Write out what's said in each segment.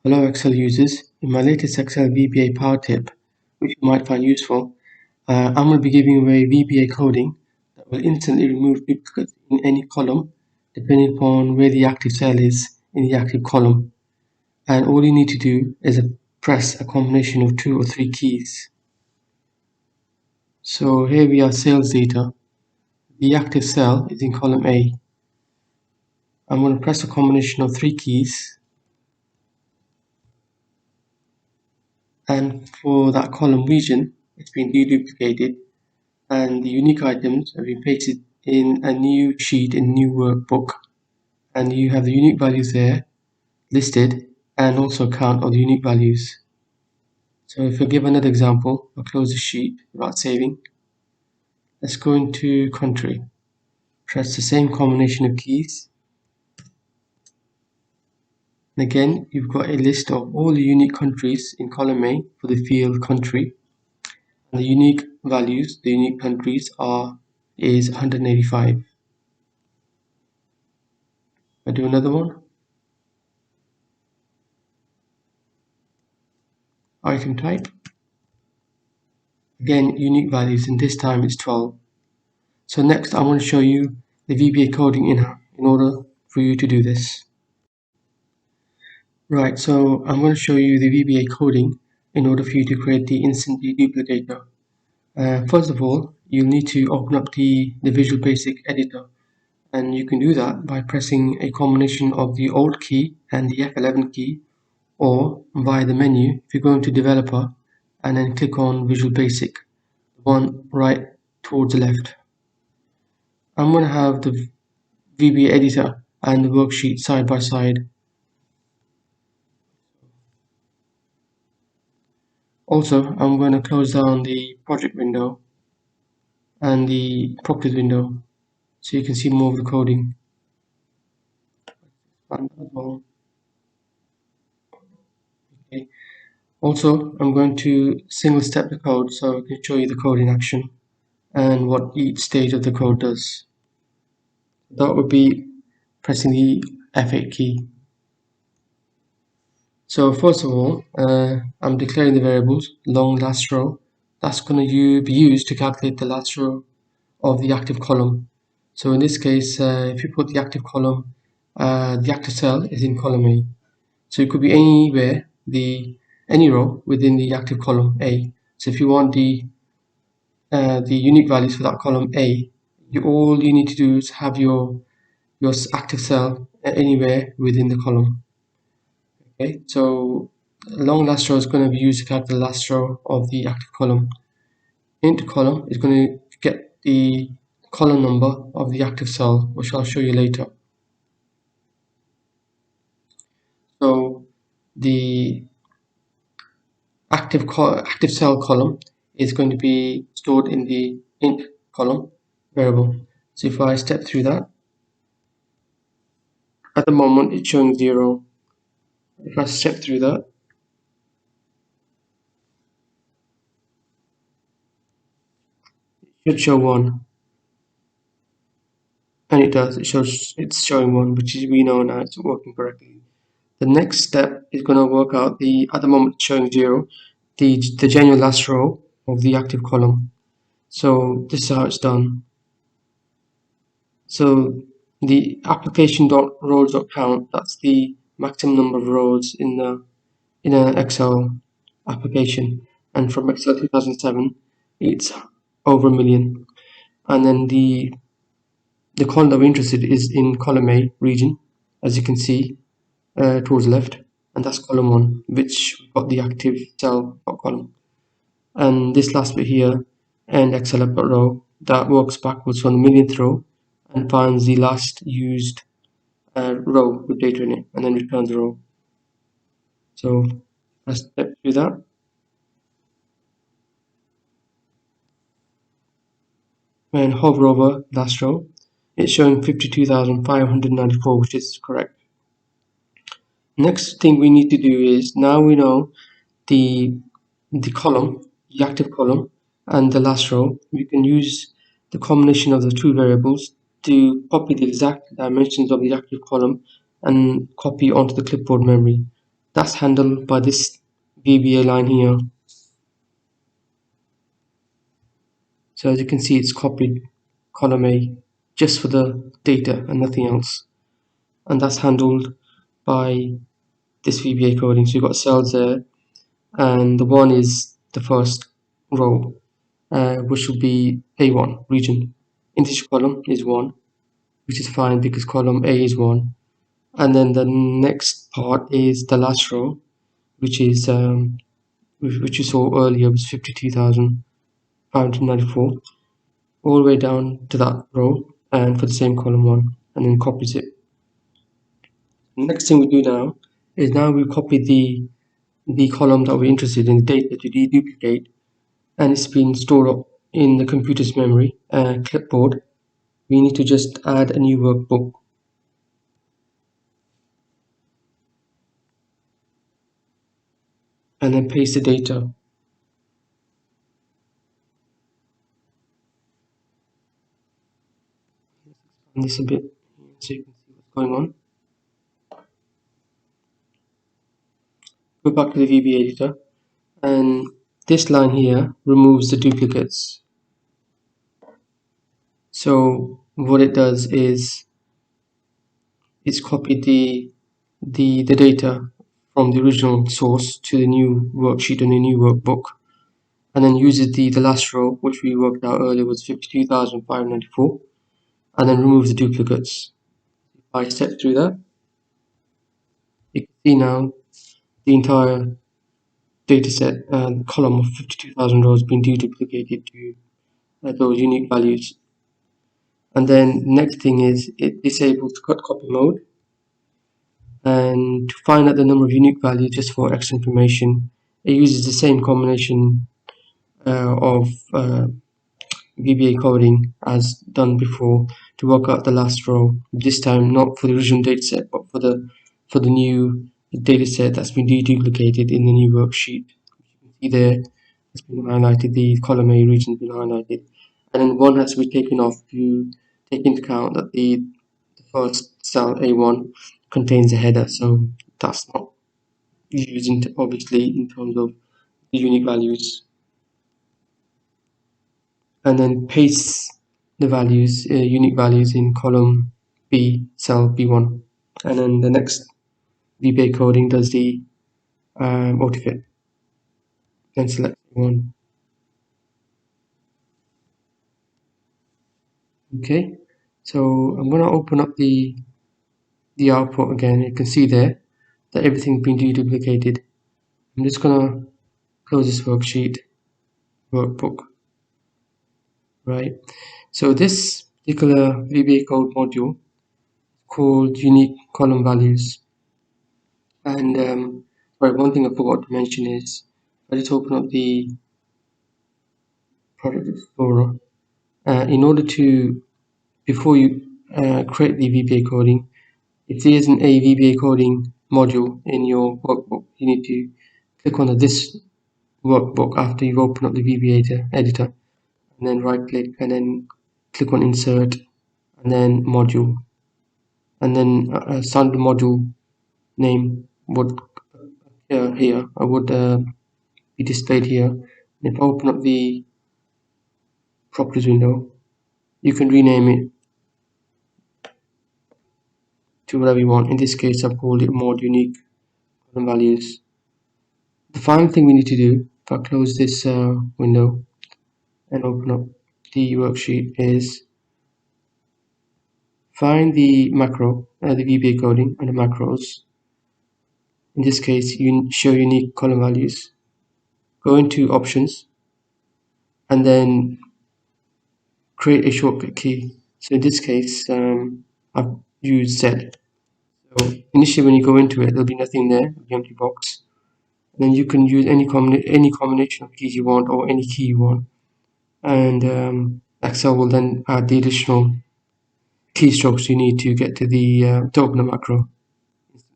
Hello Excel users, in my latest Excel VBA power tip, which you might find useful, I'm going to be giving away VBA coding that will instantly remove duplicates in any column depending upon where the active cell is in the active column. And all you need to do is press a combination of 2 or 3 keys. So here we are, sales data. The active cell is in column A. I'm going to press a combination of 3 keys, and for that column region, it's been deduplicated and the unique items have been pasted in a new sheet in new workbook, and you have the unique values there listed and also count of the unique values. So if I give another example, I'll close the sheet without saving. Let's go into country, press the same combination of keys, and again you've got a list of all the unique countries in column A for the field country, and the unique values, the unique countries is 185. I do another one, item type, again unique values, and this time it's 12. So next I want to show you the VBA coding in order for you to do this. Right, so I'm going to show you the VBA coding in order for you to create the instant deduplicator. First of all, you'll need to open up the Visual Basic editor, and you can do that by pressing a combination of the Alt key and the F11 key, or via the menu if you go into Developer and then click on Visual Basic, the one right towards the left. I'm going to have the VBA editor and the worksheet side by side. Also, I'm going to close down the project window and the properties window so you can see more of the coding. Okay. Also, I'm going to single step the code so I can show you the code in action and what each stage of the code does. That would be pressing the F8 key. So first of all, I'm declaring the variables long last row. That's going to be used to calculate the last row of the active column. So in this case, if you put the active column, the active cell is in column A. So it could be anywhere, any row within the active column A. So if you want the unique values for that column A, all you need to do is have your active cell anywhere within the column. Okay, so long last row is going to be used to calculate the last row of the active column. Int column is going to get the column number of the active cell, which I'll show you later. So the active cell column is going to be stored in the int column variable. So if I step through that, at the moment it's showing 0. If I step through that, it should show 1. And it does, it's showing 1, which we know now it's working correctly. The next step is going to work out at the moment it's showing 0, the genuine last row of the active column. So this is how it's done. So the application.rows.count, that's the maximum number of rows in an Excel application, and from Excel 2007 it's over 1 million. And then the column that we're interested in is in column A region, as you can see towards the left, and that's column 1, which got the active cell column. And this last bit here, and Excel row, that works backwards from the millionth row and finds the last used row with data in it, and then returns the row. So let's step through that. And hover over last row, it's showing 52,594, which is correct. Next thing we need to do is, now we know the column, the active column, and the last row, we can use the combination of the two variables to copy the exact dimensions of the active column and copy onto the clipboard memory. That's handled by this VBA line here. So as you can see, it's copied column A just for the data and nothing else. And that's handled by this VBA coding. So you've got cells there, and the one is the first row, which will be A1 region. Integer column is 1, which is fine because column A is 1. And then the next part is the last row, which is which you saw earlier was 52,594, all the way down to that row, and for the same column 1, and then copies it. The next thing we do now is we copy the column that we're interested in, the data, to deduplicate, and it's been stored up in the computer's memory clipboard. We need to just add a new workbook. And then paste the data. And this a bit so you can see what's going on. Go back to the VB editor, and this line here removes the duplicates. So what it does is it's copied the data from the original source to the new worksheet and the new workbook, and then uses the last row, which we worked out earlier was 52,594, and then removes the duplicates. If I step through that, you can see now the entire dataset column of 52,000 rows being deduplicated to those unique values. And then next thing is it disables cut copy mode, and to find out the number of unique values just for extra information, it uses the same combination of VBA coding as done before to work out the last row. This time not for the original dataset, but for the new dataset that's been deduplicated in the new worksheet. You can see there it's been highlighted, the column A region has been highlighted, and then one has to be taken off to take into account that the first cell A1 contains a header, so that's not used obviously in terms of the unique values. And then paste the values, unique values in column B, cell B1, and then the next VBA coding does the auto-fit. Then select one. Okay, so I'm going to open up the output again. You can see there that everything's been deduplicated. I'm just going to close this workbook, right? So this particular VBA code module called unique column values. And right, one thing I forgot to mention is I just open up the Product Explorer. In order to, before you create the VBA coding, if there isn't a VBA coding module in your workbook, you need to click on this workbook after you've opened up the VBA editor, and then right click and then click on Insert and then Module, and then a standard module name would appear here. I would be displayed here. And if I open up the properties window, you can rename it to whatever you want. In this case, I've called it mod unique column values. The final thing we need to do, if I close this window and open up the worksheet, is find the macro, the VBA coding and the macros. In this case, you show unique column values. Go into options and then create a shortcut key. So in this case, I've used Z. So initially when you go into it, there'll be nothing there, the empty box. And then you can use any combination of keys you want or any key you want. And Excel will then add the additional keystrokes you need to get to the to open the macro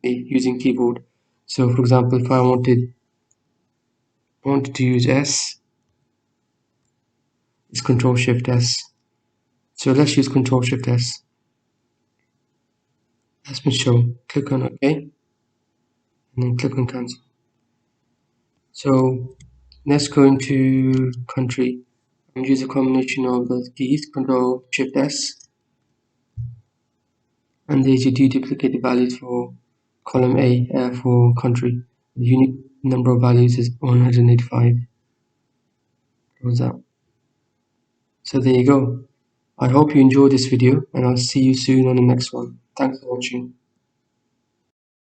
using keyboard. So for example, if I wanted to use S, it's Control Shift S. So let's use Control Shift S. That's been shown. Click on OK. and then click on cancel. So let's go into country and use a combination of those keys, Control Shift S, and there's your deduplicated values for column A for country. The unique number of values is 185. Close that. So there you go. I hope you enjoyed this video, and I'll see you soon on the next one. Thanks for watching.